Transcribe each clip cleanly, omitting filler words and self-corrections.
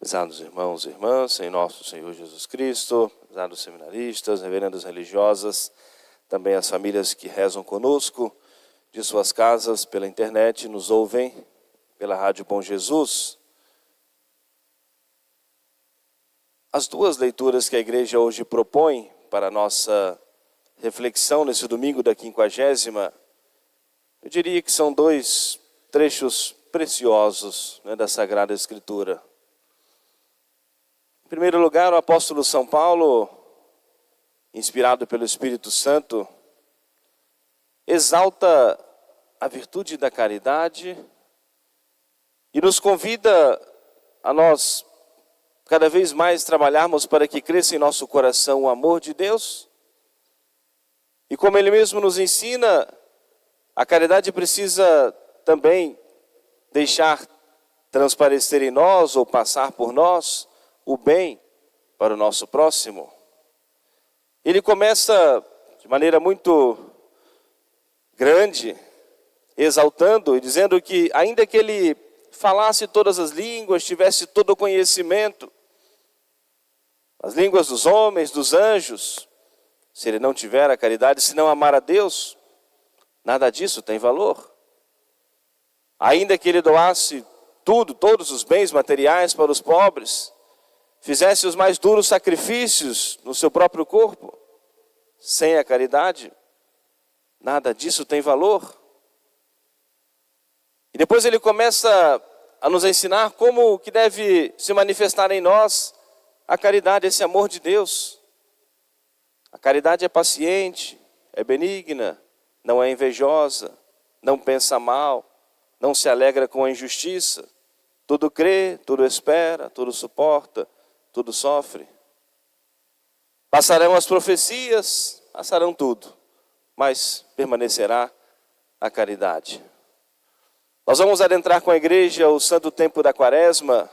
Prezados irmãos e irmãs, em nosso Senhor Jesus Cristo, prezados seminaristas, reverendas religiosas, também as famílias que rezam conosco, de suas casas, pela internet, nos ouvem pela Rádio Bom Jesus. As duas leituras que a igreja hoje propõe para a nossa reflexão nesse domingo da 50ª, eu diria que são dois trechos preciosos, da Sagrada Escritura. Em primeiro lugar, o apóstolo São Paulo, inspirado pelo Espírito Santo, exalta a virtude da caridade e nos convida a nós cada vez mais trabalharmos para que cresça em nosso coração o amor de Deus. E como ele mesmo nos ensina, a caridade precisa também deixar transparecer em nós ou passar por nós o bem para o nosso próximo. Ele começa de maneira muito grande, exaltando e dizendo que ainda que ele falasse todas as línguas, tivesse todo o conhecimento, as línguas dos homens, dos anjos, se ele não tiver a caridade, se não amar a Deus, nada disso tem valor. Ainda que ele doasse tudo, todos os bens materiais para os pobres, fizesse os mais duros sacrifícios no seu próprio corpo, sem a caridade, nada disso tem valor. E depois ele começa a nos ensinar como que deve se manifestar em nós a caridade, esse amor de Deus. A caridade é paciente, é benigna, não é invejosa, não pensa mal, não se alegra com a injustiça, tudo crê, tudo espera, tudo suporta, tudo sofre. Passarão as profecias, passarão tudo, mas permanecerá a caridade. Nós vamos adentrar com a igreja o santo tempo da Quaresma.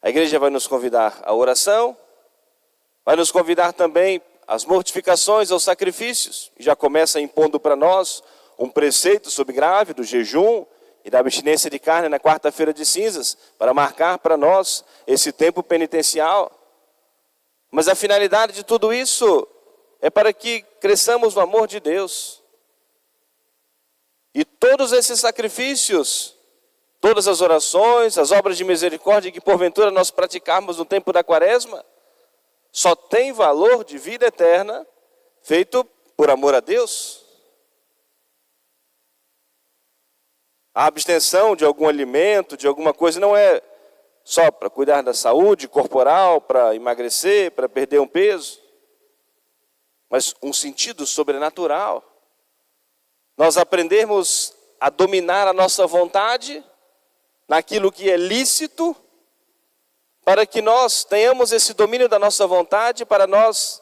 A igreja vai nos convidar à oração, vai nos convidar também às mortificações, aos sacrifícios. E já começa impondo para nós um preceito sobre grave do jejum e da abstinência de carne na quarta-feira de cinzas, para marcar para nós esse tempo penitencial. Mas a finalidade de tudo isso é para que cresçamos no amor de Deus. E todos esses sacrifícios, todas as orações, as obras de misericórdia que porventura nós praticarmos no tempo da Quaresma, só tem valor de vida eterna feito por amor a Deus. A abstenção de algum alimento, de alguma coisa, não é só para cuidar da saúde corporal, para emagrecer, para perder um peso, mas um sentido sobrenatural. Nós aprendermos a dominar a nossa vontade naquilo que é lícito, para que nós tenhamos esse domínio da nossa vontade, para nós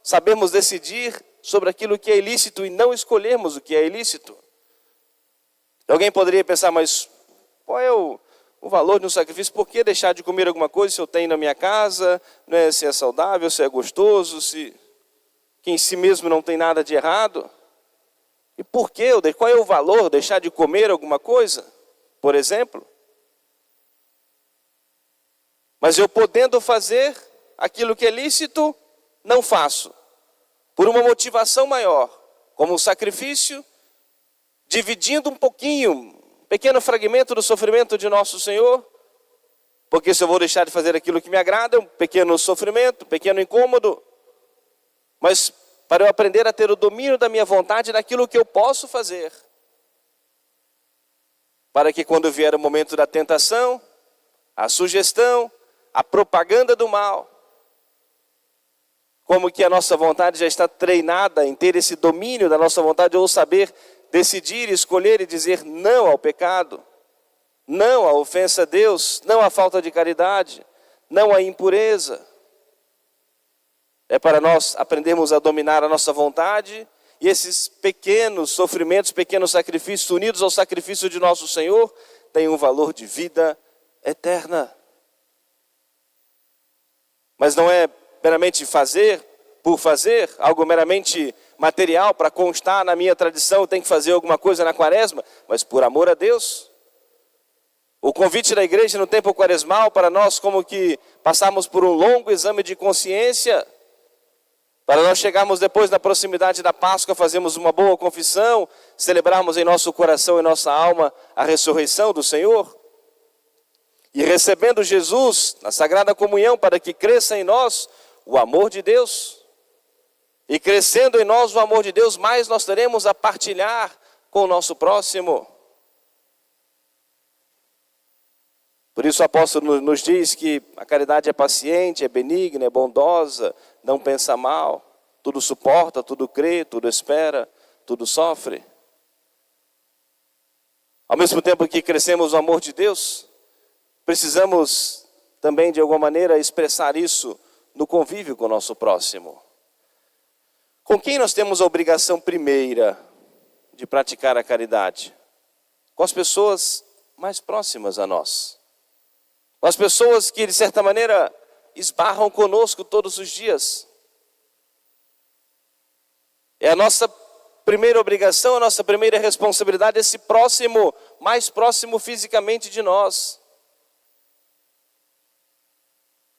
sabermos decidir sobre aquilo que é ilícito e não escolhermos o que é ilícito. Alguém poderia pensar, mas qual é o valor de um sacrifício? Por que deixar de comer alguma coisa se eu tenho na minha casa, né? Se é saudável, se é gostoso, que em si mesmo não tem nada de errado? E por que? Qual é o valor de deixar de comer alguma coisa, por exemplo? Mas eu podendo fazer aquilo que é lícito, não faço. Por uma motivação maior, como um sacrifício, dividindo um pouquinho, um pequeno fragmento do sofrimento de nosso Senhor, porque se eu vou deixar de fazer aquilo que me agrada, é um pequeno sofrimento, um pequeno incômodo, mas para eu aprender a ter o domínio da minha vontade naquilo que eu posso fazer, para que quando vier o momento da tentação, a sugestão, a propaganda do mal, como que a nossa vontade já está treinada em ter esse domínio da nossa vontade, ou saber decidir, escolher e dizer não ao pecado, não à ofensa a Deus, não à falta de caridade, não à impureza. É para nós aprendermos a dominar a nossa vontade e esses pequenos sofrimentos, pequenos sacrifícios unidos ao sacrifício de nosso Senhor têm um valor de vida eterna. Mas não é meramente fazer por fazer, algo meramente material para constar na minha tradição, tem que fazer alguma coisa na Quaresma, mas por amor a Deus. O convite da igreja no tempo quaresmal para nós, como que passarmos por um longo exame de consciência, para nós chegarmos depois da proximidade da Páscoa, fazermos uma boa confissão, celebrarmos em nosso coração e nossa alma a ressurreição do Senhor. E recebendo Jesus na Sagrada Comunhão, para que cresça em nós o amor de Deus. E crescendo em nós o amor de Deus, mais nós teremos a partilhar com o nosso próximo. Por isso o apóstolo nos diz que a caridade é paciente, é benigna, é bondosa, não pensa mal, tudo suporta, tudo crê, tudo espera, tudo sofre. Ao mesmo tempo que crescemos no amor de Deus, precisamos também de alguma maneira expressar isso no convívio com o nosso próximo. Com quem nós temos a obrigação primeira de praticar a caridade? Com as pessoas mais próximas a nós. Com as pessoas que de certa maneira esbarram conosco todos os dias. É a nossa primeira obrigação, a nossa primeira responsabilidade, esse próximo, mais próximo fisicamente de nós.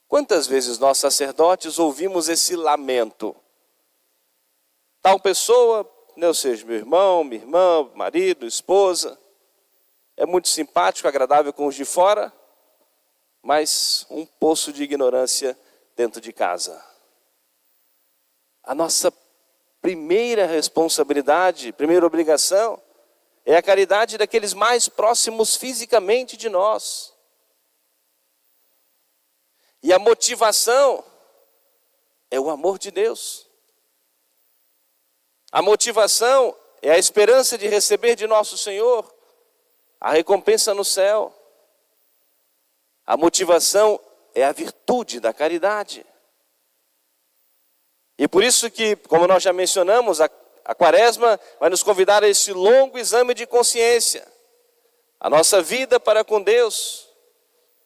Quantas vezes nós sacerdotes ouvimos esse lamento? Tal pessoa, ou seja, meu irmão, minha irmã, marido, esposa, é muito simpático, agradável com os de fora, mas um poço de ignorância dentro de casa. A nossa primeira responsabilidade, primeira obrigação, é a caridade daqueles mais próximos fisicamente de nós. E a motivação é o amor de Deus. A motivação é a esperança de receber de nosso Senhor a recompensa no céu. A motivação é a virtude da caridade. E por isso que, como nós já mencionamos, a Quaresma vai nos convidar a esse longo exame de consciência. A nossa vida para com Deus,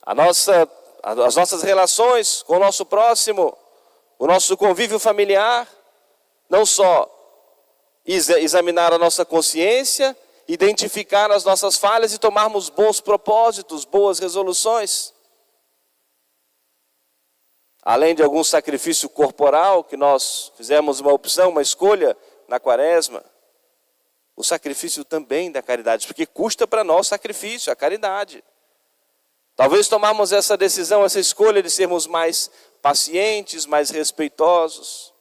as nossas relações com o nosso próximo, o nosso convívio familiar, não só examinar a nossa consciência, identificar as nossas falhas e tomarmos bons propósitos, boas resoluções. Além de algum sacrifício corporal, que nós fizemos uma opção, uma escolha na Quaresma, o sacrifício também da caridade, porque custa para nós sacrifício, a caridade. Talvez tomarmos essa decisão, essa escolha de sermos mais pacientes, mais respeitosos,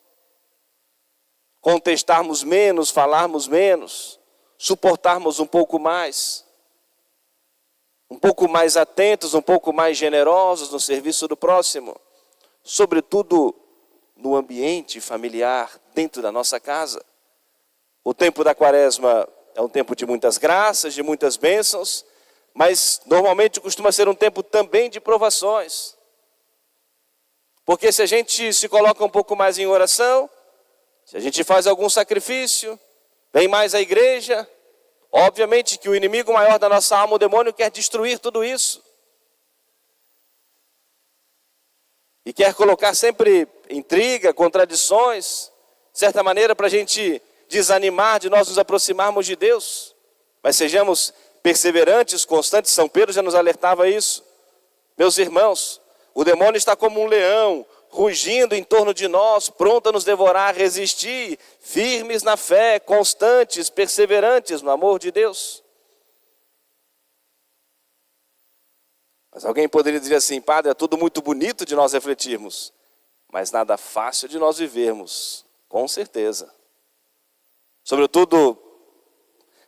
contestarmos menos, falarmos menos, suportarmos um pouco mais atentos, um pouco mais generosos no serviço do próximo, sobretudo no ambiente familiar, dentro da nossa casa. O tempo da Quaresma é um tempo de muitas graças, de muitas bênçãos, mas normalmente costuma ser um tempo também de provações. Porque se a gente se coloca um pouco mais em oração, se a gente faz algum sacrifício, vem mais à igreja, obviamente que o inimigo maior da nossa alma, o demônio, quer destruir tudo isso. E quer colocar sempre intriga, contradições, de certa maneira para a gente desanimar de nós nos aproximarmos de Deus. Mas sejamos perseverantes, constantes. São Pedro já nos alertava isso. Meus irmãos, o demônio está como um leão, rugindo em torno de nós, pronto a nos devorar. Resistir, firmes na fé, constantes, perseverantes no amor de Deus. Mas alguém poderia dizer assim: padre, é tudo muito bonito de nós refletirmos, mas nada fácil de nós vivermos, com certeza. Sobretudo,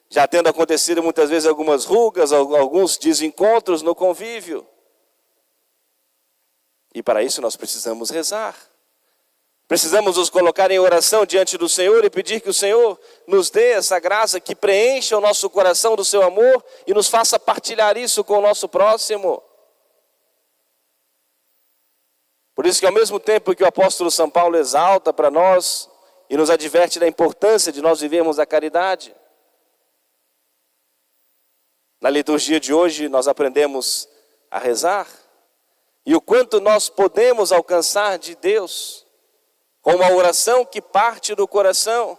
já tendo acontecido muitas vezes algumas rugas, alguns desencontros no convívio. E para isso nós precisamos rezar. Precisamos nos colocar em oração diante do Senhor e pedir que o Senhor nos dê essa graça que preencha o nosso coração do seu amor e nos faça partilhar isso com o nosso próximo. Por isso que ao mesmo tempo que o apóstolo São Paulo exalta para nós e nos adverte da importância de nós vivermos a caridade, na liturgia de hoje nós aprendemos a rezar e o quanto nós podemos alcançar de Deus com uma oração que parte do coração.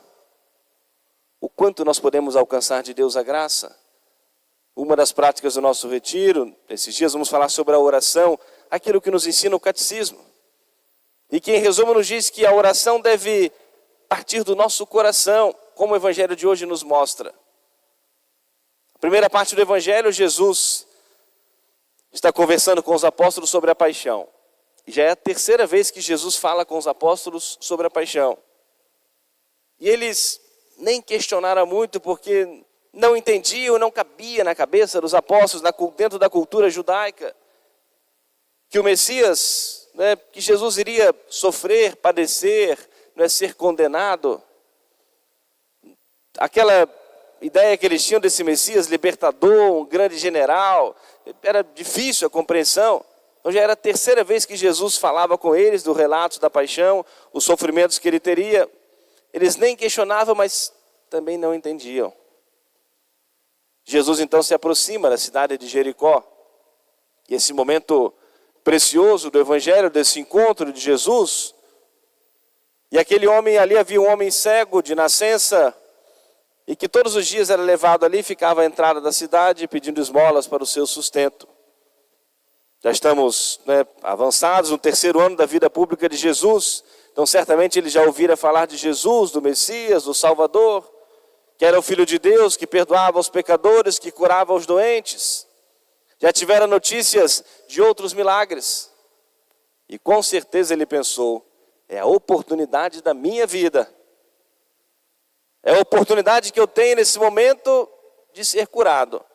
O quanto nós podemos alcançar de Deus a graça. uma das práticas do nosso retiro. Esses dias vamos falar sobre a oração, aquilo que nos ensina o catecismo. E que em resumo nos diz que a oração deve partir do nosso coração, como o evangelho de hoje nos mostra. A primeira parte do evangelho, Jesus está conversando com os apóstolos sobre a paixão. E já é a terceira vez que Jesus fala com os apóstolos sobre a paixão. E eles nem questionaram muito, porque não entendiam, não cabia na cabeça dos apóstolos, dentro da cultura judaica, que o Messias, que Jesus iria sofrer, padecer, ser condenado. Aquela ideia que eles tinham desse Messias libertador, um grande general, era difícil a compreensão. Então já era a terceira vez que Jesus falava com eles do relato da paixão, os sofrimentos que ele teria. Eles nem questionavam, mas também não entendiam. Jesus então se aproxima da cidade de Jericó. E esse momento precioso do evangelho, desse encontro de Jesus. E aquele homem, ali havia um homem cego de nascença, e que todos os dias era levado ali, ficava à entrada da cidade pedindo esmolas para o seu sustento. Já estamos avançados no terceiro ano da vida pública de Jesus, então certamente ele já ouvira falar de Jesus, do Messias, do Salvador, que era o Filho de Deus, que perdoava os pecadores, que curava os doentes. Já tivera notícias de outros milagres. E com certeza ele pensou, é a oportunidade da minha vida. É a oportunidade que eu tenho nesse momento de ser curado.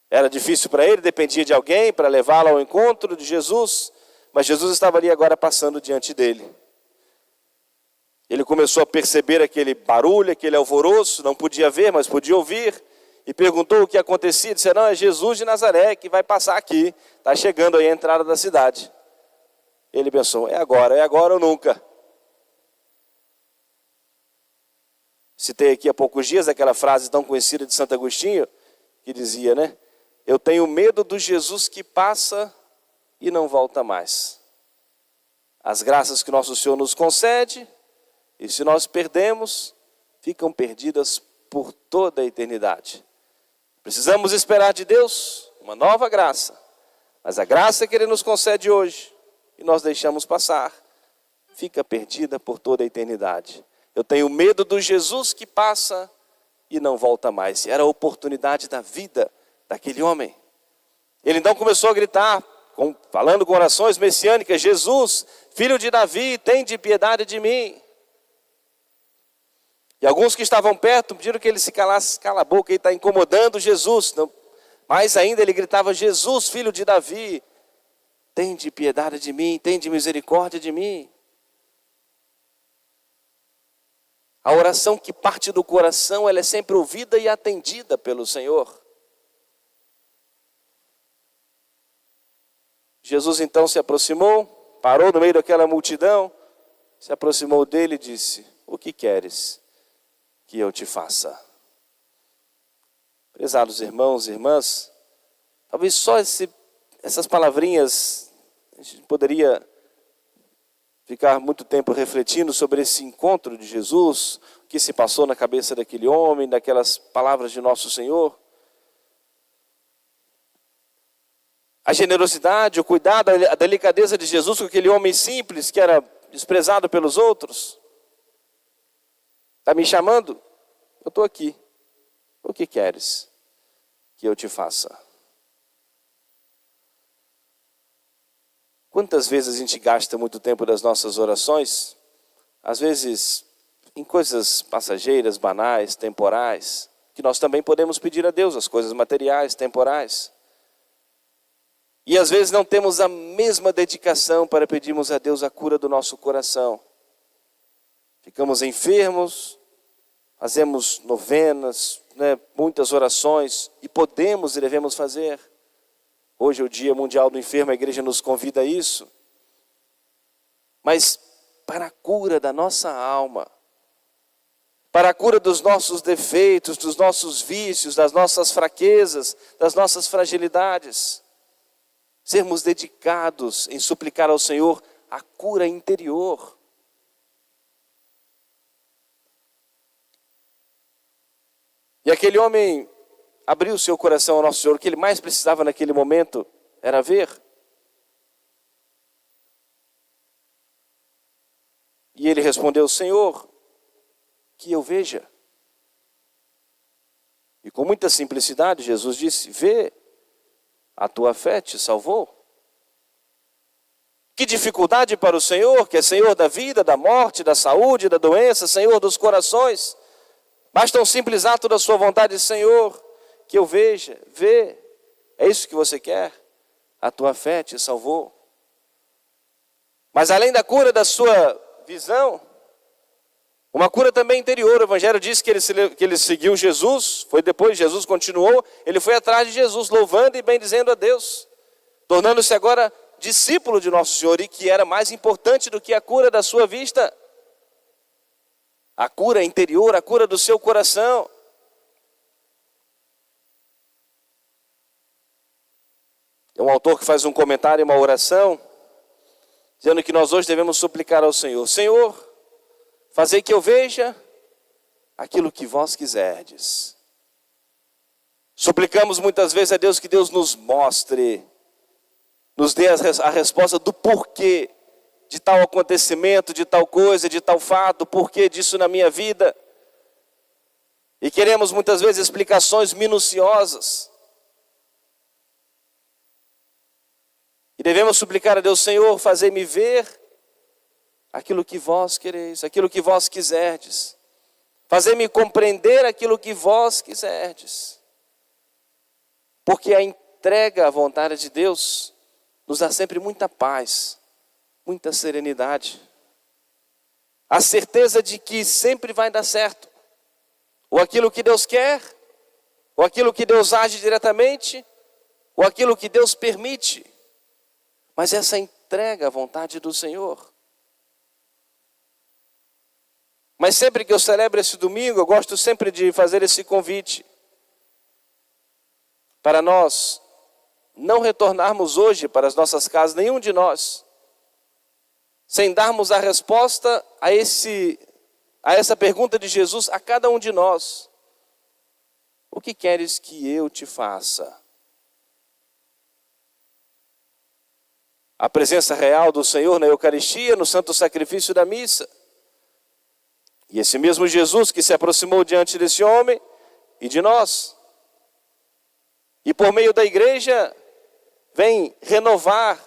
Era difícil para ele, dependia de alguém para levá-lo ao encontro de Jesus, mas Jesus estava ali agora passando diante dele. Ele começou a perceber aquele barulho, aquele alvoroço, não podia ver, mas podia ouvir, e perguntou o que acontecia. Disse, não, é Jesus de Nazaré que vai passar aqui, está chegando aí a entrada da cidade. Ele pensou, é agora ou nunca. Citei aqui há poucos dias aquela frase tão conhecida de Santo Agostinho, que dizia, eu tenho medo do Jesus que passa e não volta mais. As graças que nosso Senhor nos concede, e se nós perdemos, ficam perdidas por toda a eternidade. Precisamos esperar de Deus uma nova graça, mas a graça que Ele nos concede hoje, e nós deixamos passar, fica perdida por toda a eternidade. Eu tenho medo do Jesus que passa e não volta mais. Era a oportunidade da vida daquele homem. Ele então começou a gritar, falando com orações messiânicas, Jesus, filho de Davi, tende piedade de mim. E alguns que estavam perto pediram que ele se calasse, cala a boca, ele está incomodando Jesus. Não, mais ainda ele gritava, Jesus, filho de Davi, tende piedade de mim, tende misericórdia de mim. A oração que parte do coração, ela é sempre ouvida e atendida pelo Senhor. Jesus então se aproximou, parou no meio daquela multidão, se aproximou dele e disse, o que queres que eu te faça? Prezados irmãos e irmãs, talvez só essas palavrinhas, a gente poderia ficar muito tempo refletindo sobre esse encontro de Jesus, o que se passou na cabeça daquele homem, daquelas palavras de nosso Senhor. A generosidade, o cuidado, a delicadeza de Jesus com aquele homem simples que era desprezado pelos outros. Está me chamando? Eu estou aqui. O que queres que eu te faça? Quantas vezes a gente gasta muito tempo das nossas orações, às vezes em coisas passageiras, banais, temporais, que nós também podemos pedir a Deus, as coisas materiais, temporais. E às vezes não temos a mesma dedicação para pedirmos a Deus a cura do nosso coração. Ficamos enfermos, fazemos novenas, muitas orações, e podemos e devemos fazer. Hoje é o Dia Mundial do Enfermo, a igreja nos convida a isso. Mas para a cura da nossa alma, para a cura dos nossos defeitos, dos nossos vícios, das nossas fraquezas, das nossas fragilidades, sermos dedicados em suplicar ao Senhor a cura interior. E aquele homem abriu seu coração ao nosso Senhor. O que ele mais precisava naquele momento era ver. E ele respondeu: Senhor, que eu veja. E com muita simplicidade Jesus disse: vê, a tua fé te salvou. Que dificuldade para o Senhor, que é Senhor da vida, da morte, da saúde, da doença, Senhor dos corações. Basta um simples ato da sua vontade: Senhor, que eu veja, vê. É isso que você quer? A tua fé te salvou. Mas além da cura da sua visão, uma cura também interior. O Evangelho diz que ele seguiu Jesus, foi depois, Jesus continuou, ele foi atrás de Jesus, louvando e bendizendo a Deus, tornando-se agora discípulo de nosso Senhor, e que era mais importante do que a cura da sua vista, a cura interior, a cura do seu coração. É um autor que faz um comentário, uma oração, dizendo que nós hoje devemos suplicar ao Senhor: Senhor, fazei que eu veja aquilo que vós quiserdes. Suplicamos muitas vezes a Deus que Deus nos mostre, nos dê a resposta do porquê de tal acontecimento, de tal coisa, de tal fato, porquê disso na minha vida. E queremos muitas vezes explicações minuciosas. E devemos suplicar a Deus: Senhor, fazei-me ver aquilo que vós quereis, aquilo que vós quiserdes. Fazei-me compreender aquilo que vós quiserdes. Porque a entrega à vontade de Deus nos dá sempre muita paz, muita serenidade. A certeza de que sempre vai dar certo. Ou aquilo que Deus quer, ou aquilo que Deus age diretamente, ou aquilo que Deus permite. Mas essa entrega à vontade do Senhor. Mas sempre que eu celebro esse domingo, eu gosto sempre de fazer esse convite para nós não retornarmos hoje para as nossas casas, nenhum de nós, sem darmos a resposta a essa pergunta de Jesus a cada um de nós: o que queres que eu te faça? A presença real do Senhor na Eucaristia, no santo sacrifício da missa. E esse mesmo Jesus que se aproximou diante desse homem e de nós, e por meio da igreja, vem renovar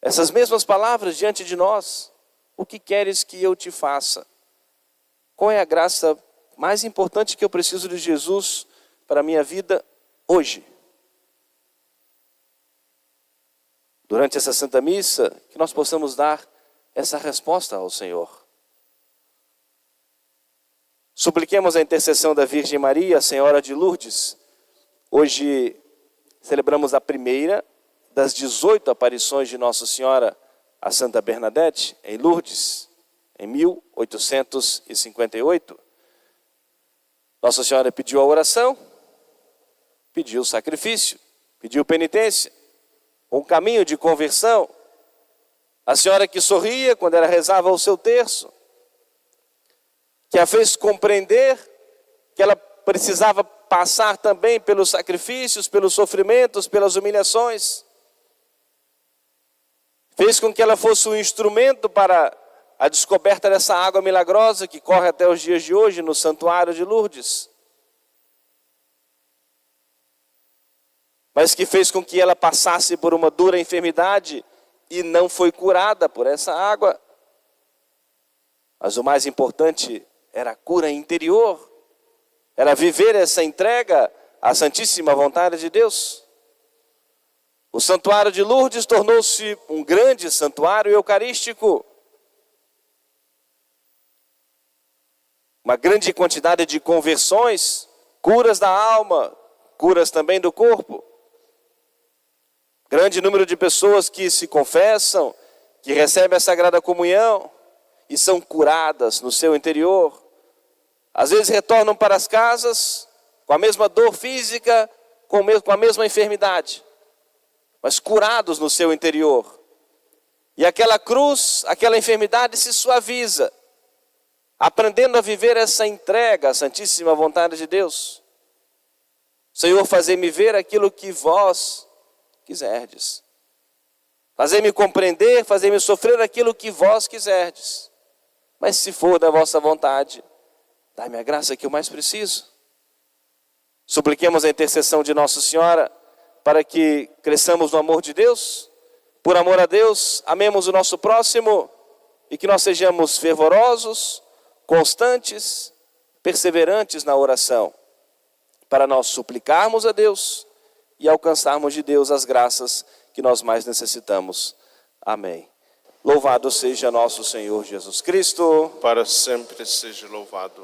essas mesmas palavras diante de nós: o que queres que eu te faça? Qual é a graça mais importante que eu preciso de Jesus para a minha vida hoje? Durante essa Santa Missa, que nós possamos dar essa resposta ao Senhor. Supliquemos a intercessão da Virgem Maria, Senhora de Lourdes. Hoje celebramos a primeira das 18 aparições de Nossa Senhora a Santa Bernadette, em Lourdes, em 1858. Nossa Senhora pediu a oração, pediu o sacrifício, pediu penitência, um caminho de conversão. A Senhora que sorria quando ela rezava o seu terço, que a fez compreender que ela precisava passar também pelos sacrifícios, pelos sofrimentos, pelas humilhações. Fez com que ela fosse um instrumento para a descoberta dessa água milagrosa que corre até os dias de hoje no Santuário de Lourdes. Mas que fez com que ela passasse por uma dura enfermidade e não foi curada por essa água. Mas o mais importante era a cura interior, era viver essa entrega à santíssima vontade de Deus. O Santuário de Lourdes tornou-se um grande santuário eucarístico. Uma grande quantidade de conversões, curas da alma, curas também do corpo. Grande número de pessoas que se confessam, que recebem a Sagrada Comunhão e são curadas no seu interior. Às vezes retornam para as casas com a mesma dor física, com a mesma enfermidade, mas curados no seu interior. E aquela cruz, aquela enfermidade se suaviza. aprendendo a viver essa entrega à santíssima vontade de Deus. Senhor, fazei-me ver aquilo que vós quiserdes. Fazei-me compreender, fazei-me sofrer aquilo que vós quiserdes. Mas se for da vossa vontade, dai-me a graça que eu mais preciso. Supliquemos a intercessão de Nossa Senhora para que cresçamos no amor de Deus. Por amor a Deus, amemos o nosso próximo e que nós sejamos fervorosos, constantes, perseverantes na oração, para nós suplicarmos a Deus e alcançarmos de Deus as graças que nós mais necessitamos. Amém. Louvado seja nosso Senhor Jesus Cristo. Para sempre seja louvado.